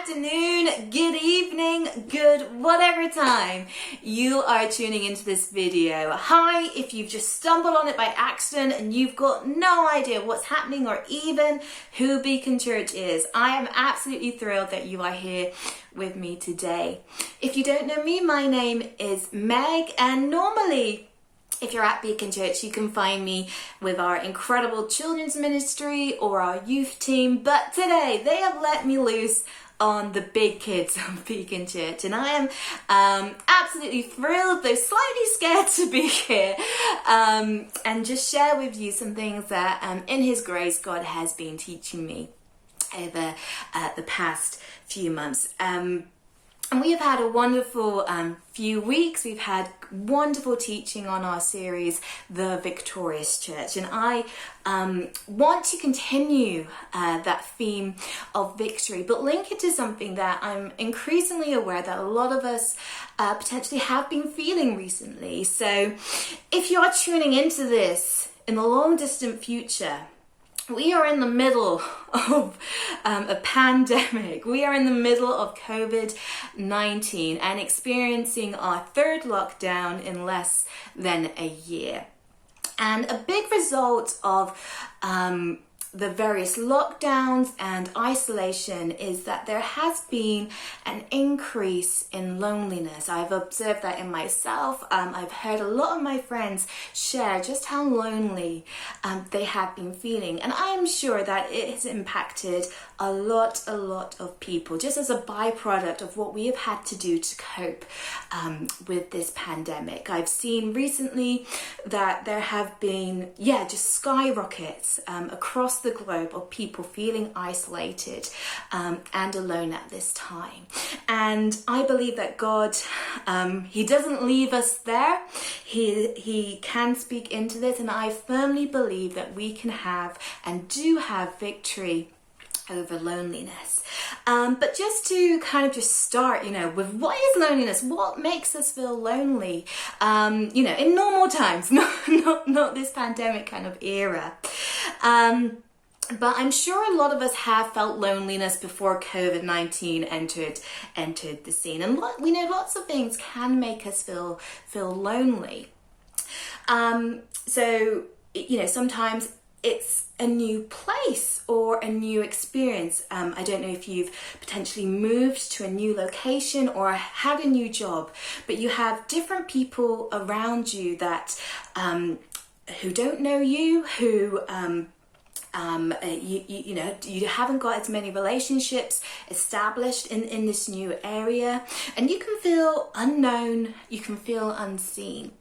afternoon, good evening, good whatever time you are tuning into this video. Hi, if you've just stumbled on it by accident and you've got no idea what's happening or even who Beacon Church is, I am absolutely thrilled that you are here with me today. If you don't know me, my name is Meg, and normally if you're at Beacon Church, you can find me with our incredible children's ministry or our youth team. But today, they have let me loose on the big kids of Beacon Church. And I am absolutely thrilled, though slightly scared to be here and just share with you some things that in His grace, God has been teaching me over the past few months. And we have had a wonderful few weeks. We've had wonderful teaching on our series, The Victorious Church. And I want to continue that theme of victory, but link it to something that I'm increasingly aware that a lot of us potentially have been feeling recently. So if you are tuning into this in the long distant future, we are in the middle of a pandemic. We are in the middle of COVID-19 and experiencing our third lockdown in less than a year. And a big result of the various lockdowns and isolation is that there has been an increase in loneliness. I've observed that in myself. I've heard a lot of my friends share just how lonely they have been feeling. And I am sure that it has impacted a lot of people, just as a byproduct of what we have had to do to cope with this pandemic. I've seen recently that there have been, just skyrockets across the globe of people feeling isolated and alone at this time. And I believe that God, He doesn't leave us there. He can speak into this, and I firmly believe that we can have and do have victory over loneliness. But just to kind of just start, with what is loneliness? What makes us feel lonely? In normal times, not this pandemic kind of era. But I'm sure a lot of us have felt loneliness before COVID-19 entered the scene. And we know lots of things can make us feel lonely. Sometimes it's a new place or a new experience. I don't know if you've potentially moved to a new location or had a new job, but you have different people around you that who don't know you, who you haven't got as many relationships established in this new area, and you can feel unknown, you can feel unseen.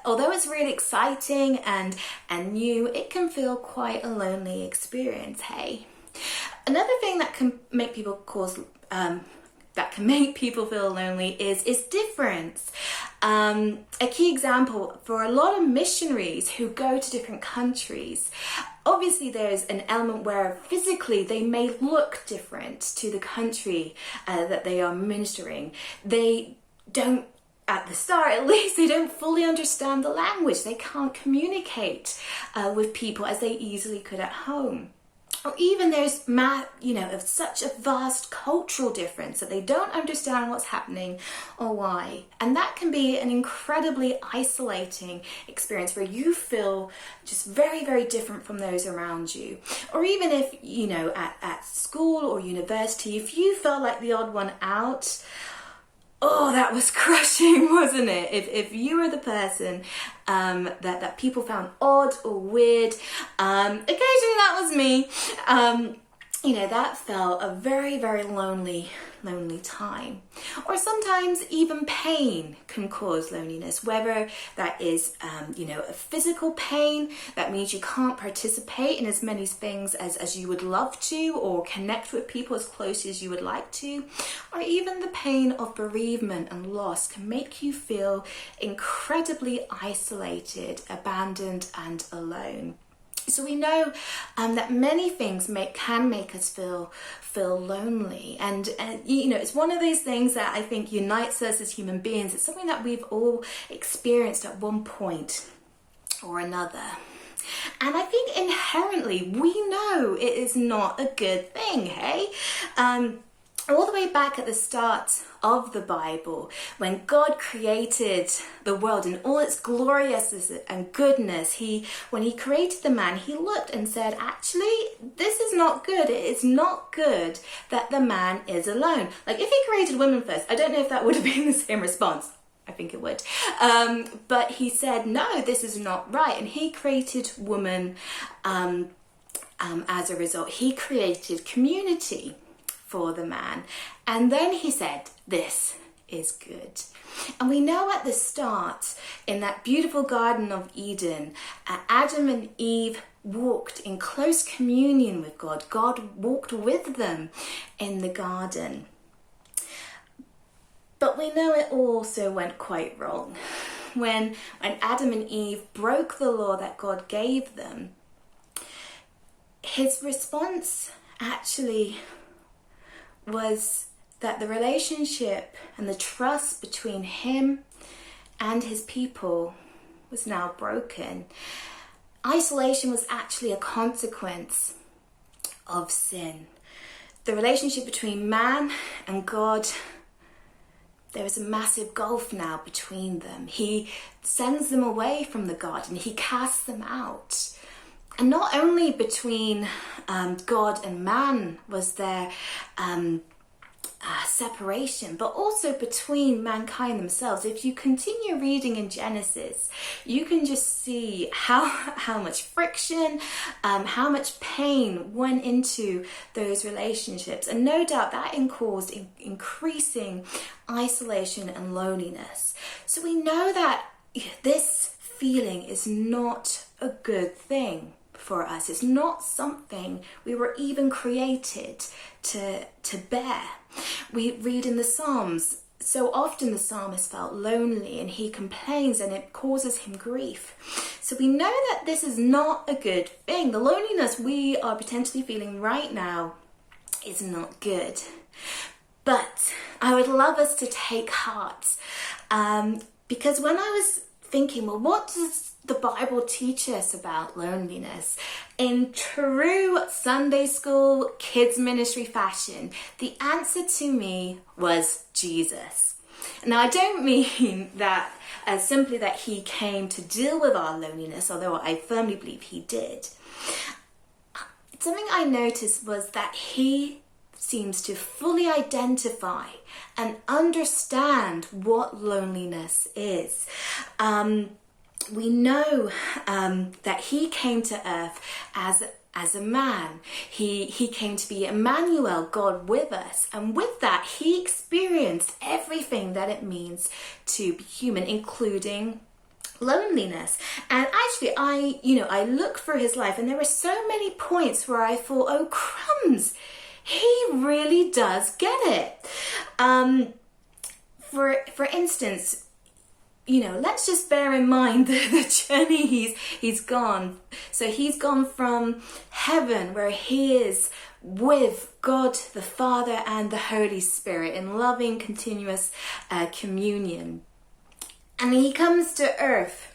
Although it's really exciting and new, it can feel quite a lonely experience, hey? Another thing that can make people feel lonely is difference. A key example for a lot of missionaries who go to different countries, obviously there's an element where physically they may look different to the country that they are ministering. They don't, at the start at least, they don't fully understand the language. They can't communicate with people as they easily could at home. Or even there's of such a vast cultural difference that they don't understand what's happening or why. And that can be an incredibly isolating experience where you feel just very, very different from those around you. Or even if, at school or university, if you felt like the odd one out, oh, that was crushing, wasn't it? If you were the person that people found odd or weird, occasionally that was me, that felt a very, very lonely time. Or sometimes even pain can cause loneliness, whether that is, a physical pain, that means you can't participate in as many things as you would love to, or connect with people as close as you would like to, or even the pain of bereavement and loss can make you feel incredibly isolated, abandoned, and alone. So we know that many things can make us feel lonely, and it's one of those things that I think unites us as human beings. It's something that we've all experienced at one point or another. And I think inherently we know it is not a good thing, hey? all the way back at the start of the Bible, when God created the world in all its gloriousness and goodness, when he created the man, he looked and said, actually, this is not good. It is not good that the man is alone. Like, if he created women first, I don't know if that would have been the same response. I think it would. But he said, no, this is not right. And he created woman as a result. He created community for the man. And then he said, this is good. And we know at the start, in that beautiful Garden of Eden, Adam and Eve walked in close communion with God. God walked with them in the garden. But we know it also went quite wrong. When Adam and Eve broke the law that God gave them, his response actually was that the relationship and the trust between him and his people was now broken. Isolation was actually a consequence of sin. The relationship between man and God, there is a massive gulf now between them. He sends them away from the garden. He casts them out. And not only between God and man was there separation, but also between mankind themselves. If you continue reading in Genesis, you can just see how much friction, how much pain went into those relationships. And no doubt that caused increasing isolation and loneliness. So we know that this feeling is not a good thing for us. It's not something we were even created to bear. We read in the Psalms, so often the psalmist felt lonely and he complains and it causes him grief. So we know that this is not a good thing. The loneliness we are potentially feeling right now is not good. But I would love us to take heart, because when I was thinking, well, what does the Bible teach us about loneliness? In true Sunday school kids ministry fashion, the answer to me was Jesus. Now, I don't mean that simply that he came to deal with our loneliness, although I firmly believe he did. Something I noticed was that he seems to fully identify and understand what loneliness is. We know that he came to earth as a man. He came to be Emmanuel, God with us. And with that, he experienced everything that it means to be human, including loneliness. And actually, I looked through his life and there were so many points where I thought, oh crumbs, he really does get it. For instance, let's just bear in mind the journey he's gone. So he's gone from heaven, where he is with God the Father and the Holy Spirit in loving, continuous communion. And he comes to earth,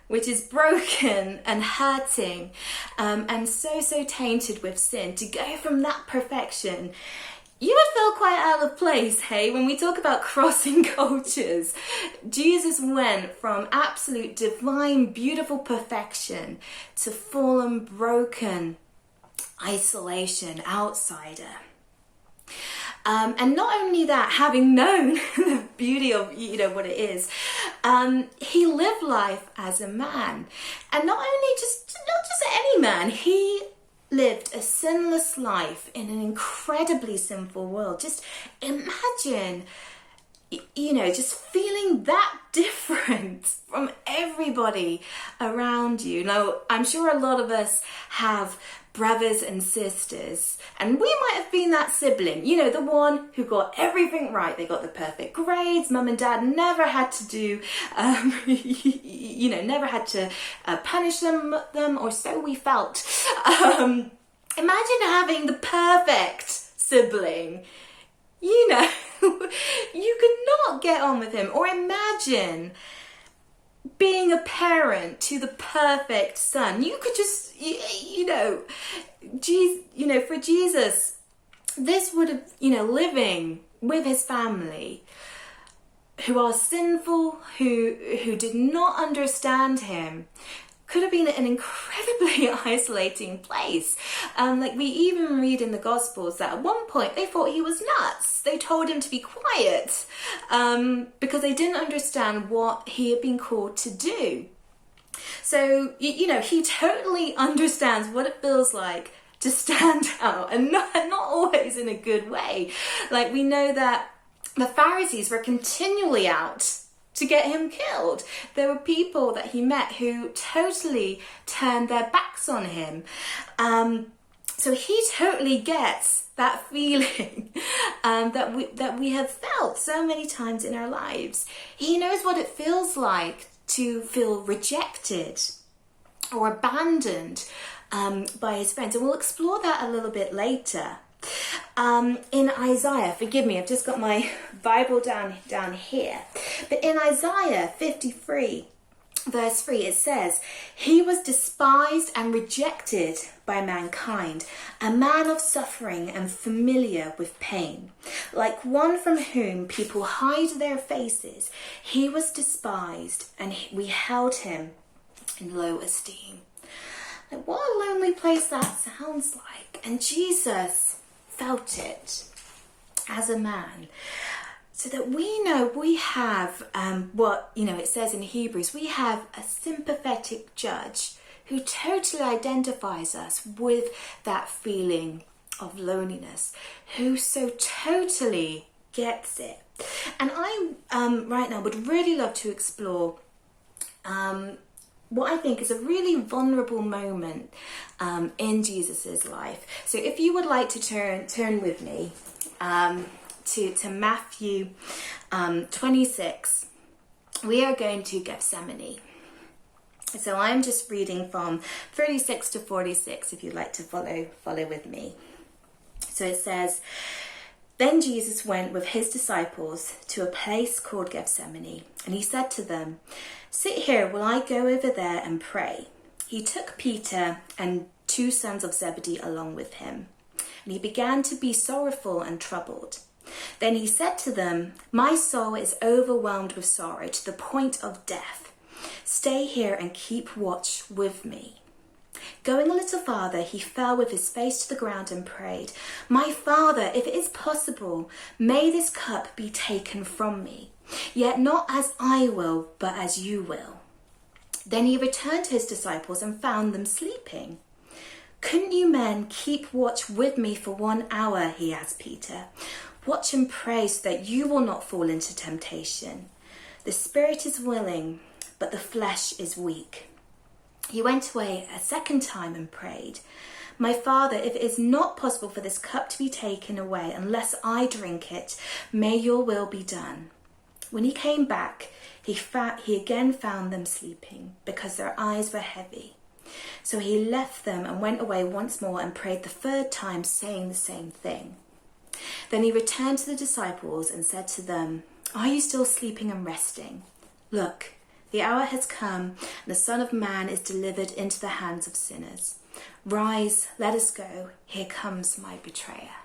which is broken and hurting, and so tainted with sin. To go from that perfection, you would feel quite out of place, hey? When we talk about crossing cultures, Jesus went from absolute divine, beautiful perfection to fallen, broken isolation, outsider. And not only that, having known the beauty of what it is, he lived life as a man, and not just any man. He lived a sinless life in an incredibly sinful world. Just imagine, just feeling that different from everybody around you. Now, I'm sure a lot of us have brothers and sisters, and we might have been that sibling, the one who got everything right. They got the perfect grades. Mum and dad never had to do, never had to punish them, or so we felt. Imagine having the perfect sibling. You could not get on with him. Or imagine being a parent to the perfect son. You could just, for Jesus, this would have, living with his family who are sinful, who did not understand him, could have been an incredibly isolating place. Like we even read in the Gospels that at one point they thought he was nuts. They told him to be quiet because they didn't understand what he had been called to do. So, he totally understands what it feels like to stand out, and not always in a good way. Like we know that the Pharisees were continually out to get him killed. There were people that he met who totally turned their backs on him. So he totally gets that feeling that we have felt so many times in our lives. He knows what it feels like to feel rejected or abandoned by his friends. And we'll explore that a little bit later. In Isaiah, forgive me, I've just got my Bible down here. But in Isaiah 53, verse 3, it says, "He was despised and rejected by mankind, a man of suffering and familiar with pain. Like one from whom people hide their faces, he was despised and we held him in low esteem." Like, what a lonely place that sounds like. And Jesus felt it as a man, so that we know we have what it says in Hebrews, we have a sympathetic judge who totally identifies us with that feeling of loneliness, who so totally gets it. And I right now would really love to explore what I think is a really vulnerable moment in Jesus's life. So if you would like to turn with me to Matthew 26, we are going to Gethsemane. So I'm just reading from 36 to 46 if you'd like to follow with me. So it says, "Then Jesus went with his disciples to a place called Gethsemane, and he said to them, 'Sit here while I go over there and pray.' He took Peter and 2 sons of Zebedee along with him, and he began to be sorrowful and troubled. Then he said to them, 'My soul is overwhelmed with sorrow to the point of death. Stay here and keep watch with me.' Going a little farther, he fell with his face to the ground and prayed, 'My Father, if it is possible, may this cup be taken from me. Yet not as I will, but as you will.' Then he returned to his disciples and found them sleeping. 'Couldn't you men keep watch with me for 1 hour?' he asked Peter. 'Watch and pray so that you will not fall into temptation. The spirit is willing, but the flesh is weak.' He went away a second time and prayed, 'My Father, if it is not possible for this cup to be taken away unless I drink it, may your will be done.' When he came back, he again found them sleeping because their eyes were heavy. So he left them and went away once more and prayed the 3rd time, saying the same thing. Then he returned to the disciples and said to them, 'Are you still sleeping and resting? Look, the hour has come, and the Son of Man is delivered into the hands of sinners. Rise, let us go. Here comes my betrayer.'"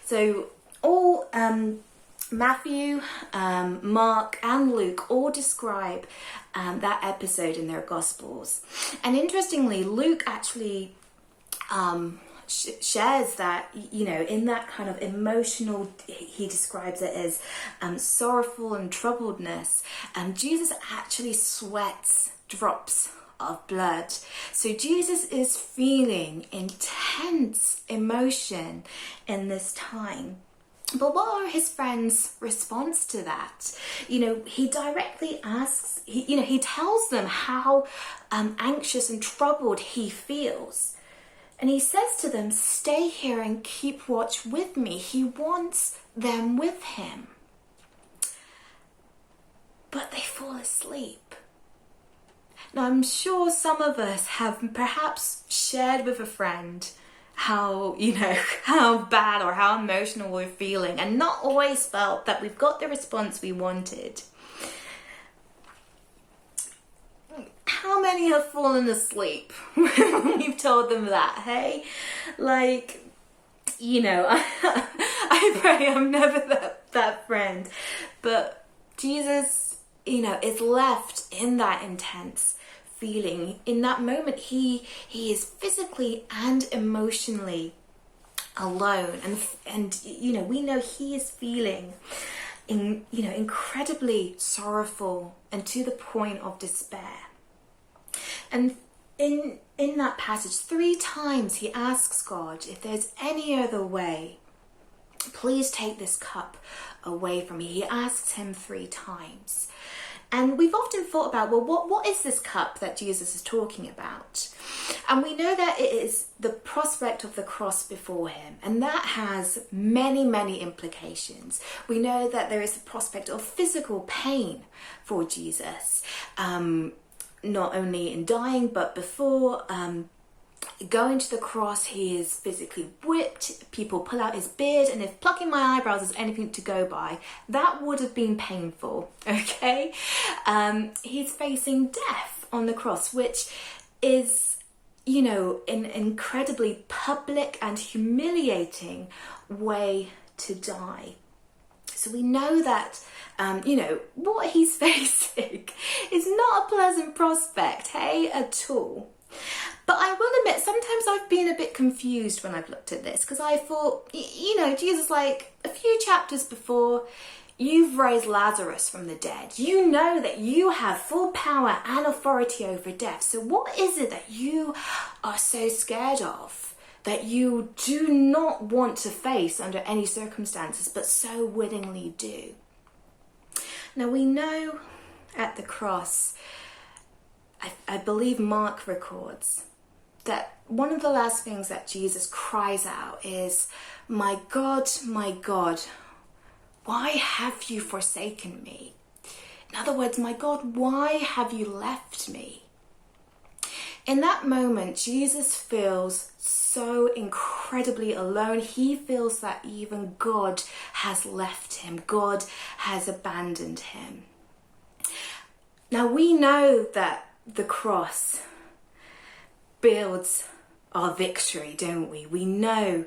So all Matthew, Mark and Luke all describe that episode in their Gospels. And interestingly, Luke actually shares that, in that kind of emotional, he describes it as sorrowful and troubledness. Jesus actually sweats drops of blood. So Jesus is feeling intense emotion in this time. But what are his friends' response to that? He directly asks, he tells them how anxious and troubled he feels. And he says to them, "Stay here and keep watch with me." He wants them with him. But they fall asleep. Now, I'm sure some of us have perhaps shared with a friend how bad or how emotional we're feeling, and not always felt that we've got the response we wanted. How many have fallen asleep when you've told them that, hey? I pray I'm never that friend. But Jesus, is left in that intense feeling. In that moment, he is physically and emotionally alone, and we know he is feeling incredibly sorrowful and to the point of despair. And in that passage, 3 times he asks God, if there's any other way, please take this cup away from me. He asks him 3 times. And we've often thought about, well, what is this cup that Jesus is talking about? And we know that it is the prospect of the cross before him. And that has many, many implications. We know that there is the prospect of physical pain for Jesus, not only in dying, but before going to the cross, he is physically whipped. People pull out his beard, and if plucking my eyebrows is anything to go by, that would have been painful, okay? He's facing death on the cross, which is, an incredibly public and humiliating way to die. So we know that, what he's facing is not a pleasant prospect, hey, at all. But I will admit, sometimes I've been a bit confused when I've looked at this, because I thought, Jesus, like a few chapters before, you've raised Lazarus from the dead. You know that you have full power and authority over death. So what is it that you are so scared of, that you do not want to face under any circumstances, but so willingly do? Now we know at the cross, I believe Mark records, that one of the last things that Jesus cries out is, my God, why have you forsaken me? In other words, my God, why have you left me? In that moment, Jesus feels so incredibly alone. He feels that even God has left him. God has abandoned him. Now we know that the cross builds our victory, don't we? We know.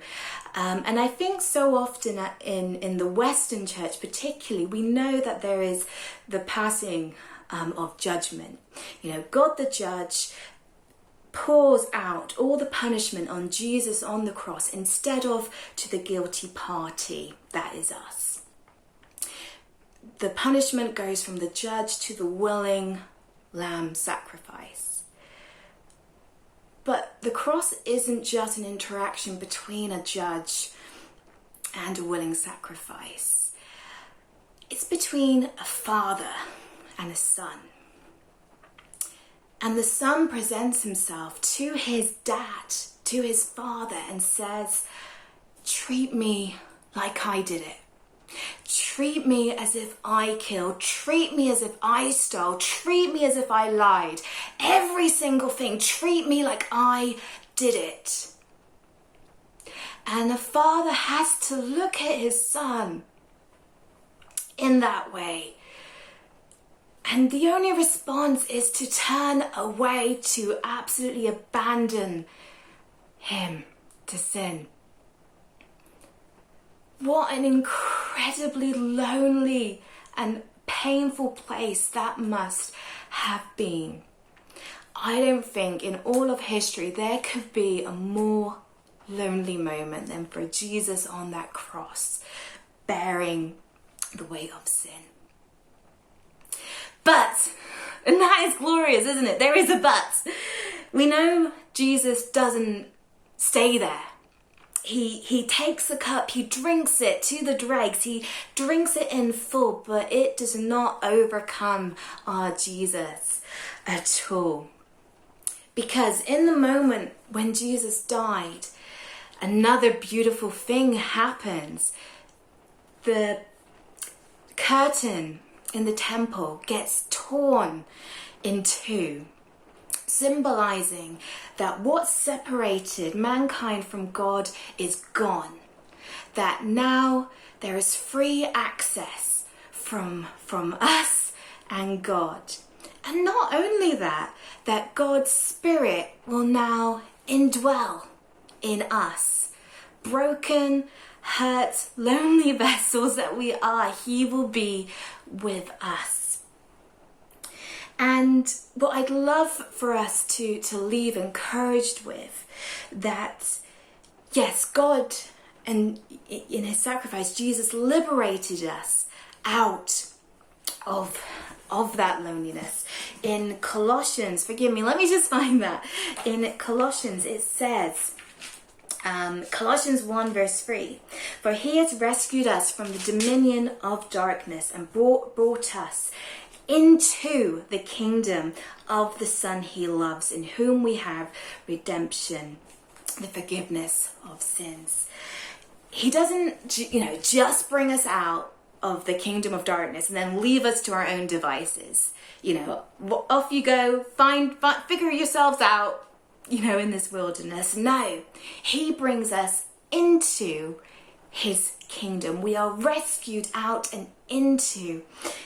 And I think so often in the Western church particularly, we know that there is the passing of judgment. God the judge pours out all the punishment on Jesus on the cross instead of to the guilty party, that is us. The punishment goes from the judge to the willing lamb sacrifice. But the cross isn't just an interaction between a judge and a willing sacrifice. It's between a father and a son. And the son presents himself to his dad, to his father, and says, treat me like I did it. Treat me as if I killed. Treat me as if I stole. Treat me as if I lied. Every single thing. Treat me like I did it. And the father has to look at his son in that way. And the only response is to turn away, to absolutely abandon him to sin. What an incredibly lonely and painful place that must have been. I don't think in all of history there could be a more lonely moment than for Jesus on that cross, bearing the weight of sin. But, and that is glorious, isn't it? There is a but. We know Jesus doesn't stay there. He takes the cup, he drinks it to the dregs, he drinks it in full, but it does not overcome our Jesus at all. Because in the moment when Jesus died, another beautiful thing happens. The curtain in the temple gets torn in two, symbolizing that what separated mankind from God is gone. That now there is free access from us and God. And not only that God's Spirit will now indwell in us broken, hurt, lonely vessels that we are, he will be with us. And what I'd love for us to leave encouraged with, that yes, God, and in his sacrifice, Jesus liberated us out of that loneliness. In Colossians, forgive me, let me just find that. In Colossians, it says, Colossians 1 verse 3, for he has rescued us from the dominion of darkness and brought us into the kingdom of the Son he loves, in whom we have redemption, the forgiveness of sins. He doesn't, just bring us out of the kingdom of darkness and then leave us to our own devices. Off you go, figure yourselves out, in this wilderness. No, he brings us into his kingdom. We are rescued out and into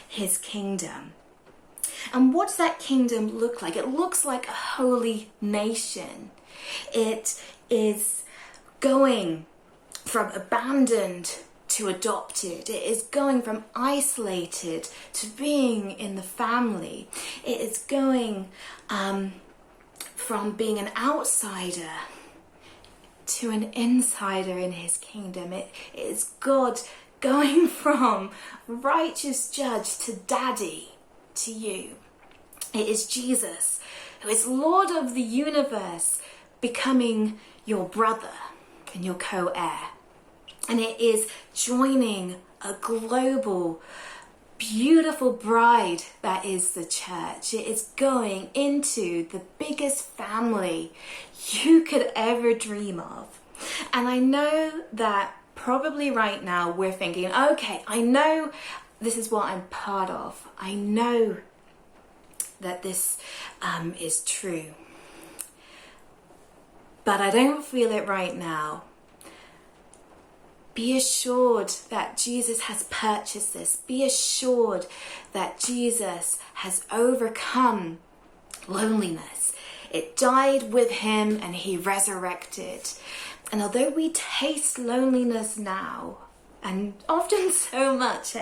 his kingdom. And what does that kingdom look like? It looks like a holy nation. It is going from abandoned to adopted. It is going from isolated to being in the family. It is going from being an outsider to an insider in his kingdom. It is God going from righteous judge to daddy to you. It is Jesus, who is Lord of the universe, becoming your brother and your co-heir. And it is joining a global, beautiful bride that is the church. It is going into the biggest family you could ever dream of. And I know that probably right now we're thinking, okay, I know this is what I'm part of. I know that this is true. But I don't feel it right now. Be assured that Jesus has purchased this. Be assured that Jesus has overcome loneliness. It died with him and he resurrected. And although we taste loneliness now, and often so much,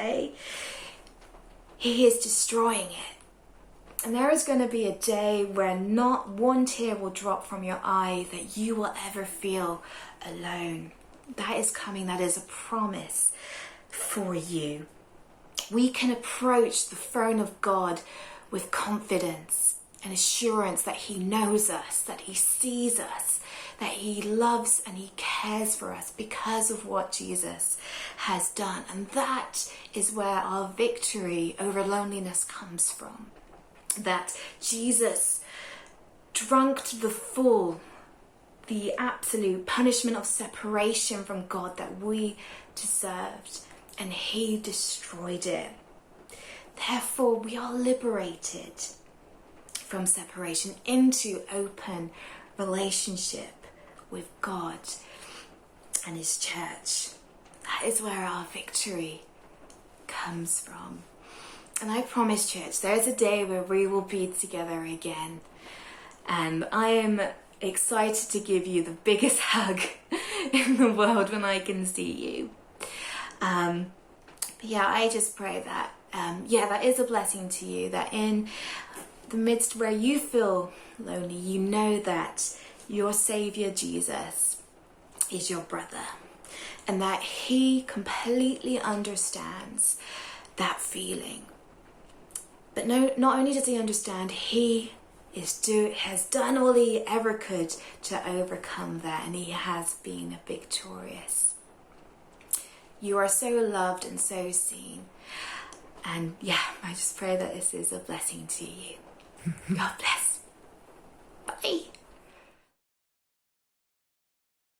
he is destroying it. And there is going to be a day where not one tear will drop from your eye that you will ever feel alone. That is coming. That is a promise for you. We can approach the throne of God with confidence and assurance that he knows us, that he sees us, that he loves and he cares for us because of what Jesus has done. And that is where our victory over loneliness comes from. That Jesus drunk to the full the absolute punishment of separation from God that we deserved, and he destroyed it. Therefore, we are liberated from separation into open relationship with God and his church. That is where our victory comes from. And I promise, church, there's a day where we will be together again. And I am excited to give you the biggest hug in the world when I can see you. I just pray that, that is a blessing to you, that in the midst where you feel lonely, you know that your Saviour Jesus is your brother, and that he completely understands that feeling. But not only does he understand, he has done all he ever could to overcome that, and he has been victorious. You are so loved and so seen. And I just pray that this is a blessing to you. God bless. Bye.